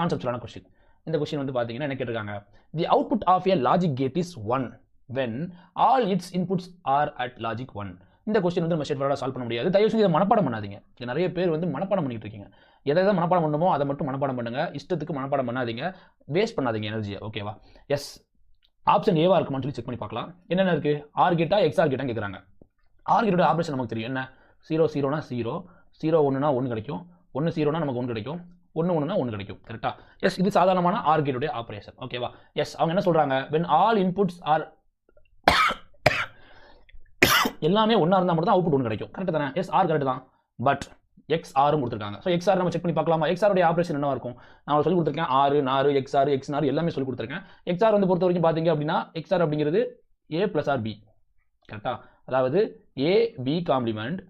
கான்செப்சுவலான question. இந்த question வந்து பார்த்தீங்கன்னா என்ன கேட்டிருக்காங்க, the output of a logic gate is 1 when all its inputs are at logic 1. இந்த கொஸ்டின் வந்து நம்ம ஸ்ட்ரெயிட் ஃபார்வர்டாக சால்வ் பண்ண முடியாது. தயவு செஞ்சு இதை மனப்பாடம் பண்ணாதீங்க. நிறைய பேர் வந்து மனப்பாடம் பண்ணிட்டு இருக்கீங்க. எதை மனப்பாடம் பண்ணுமோ அதை மட்டும் மனப்பாடம் பண்ணுங்க. இஷ்டத்துக்கு மனப்பாடம் பண்ணாதீங்க, வேஸ்ட் பண்ணாதீங்க எனர்ஜியை. ஓகேவா? எஸ், ஆப்ஷன் ஏவா இருக்குமான்னு சொல்லி செக் பண்ணி பார்க்கலாம். என்னென்ன இருக்கு, ஆர் கேட்டா எக்ஸ்ஆர் கேட்டா கேட்குறாங்க. ஆர் கேட்டோட ஆப்ரேஷன் நமக்கு தெரியும். என்ன, 0 0னா 0, 0 1னா 1 கிடைக்கும், 1 0னா நமக்கு 1 கிடைக்கும், 1 1னா 1 கிடைக்கும். கரெக்டா? எஸ், இது சாதாரணமான ஆர் கேட்டோட ஆப்ரேஷன். ஓகேவா? எஸ், அவங்க என்ன சொல்றாங்க, when all inputs are எல்லாமே ஒன்றா இருந்தால் மட்டும் தான் அவுட்புட் 1 கிடைக்கும். கரெக்ட் தானே? எஸ், ஆர் கரெக்ட் தான். பட் எக்ஸ்ஆரும் கொடுத்துருக்காங்க. ஸோ எக்ஸ்ஆர் நம்ம செக் பண்ணி பார்க்கலாமா? எக்ஸ்ஆருடைய ஆப்ரேஷன் என்னவா இருக்கும்? நான் சொல்லி கொடுத்துருக்கேன், ஆறு நாறு எக்ஸ்ஆர் எக்ஸ்ஆர் எல்லாமே சொல்லி கொடுத்துருக்கேன். எக்ஸ்ஆர் வந்து பொறுத்த வரைக்கும் பார்த்தீங்க அப்படின்னா எக்ஸ்ஆர் அப்படிங்கிறது ஏ பிளஸ் ஆர் பி. கரெக்டா? அதாவது ஏ பி காம்ப்ளிமெண்ட்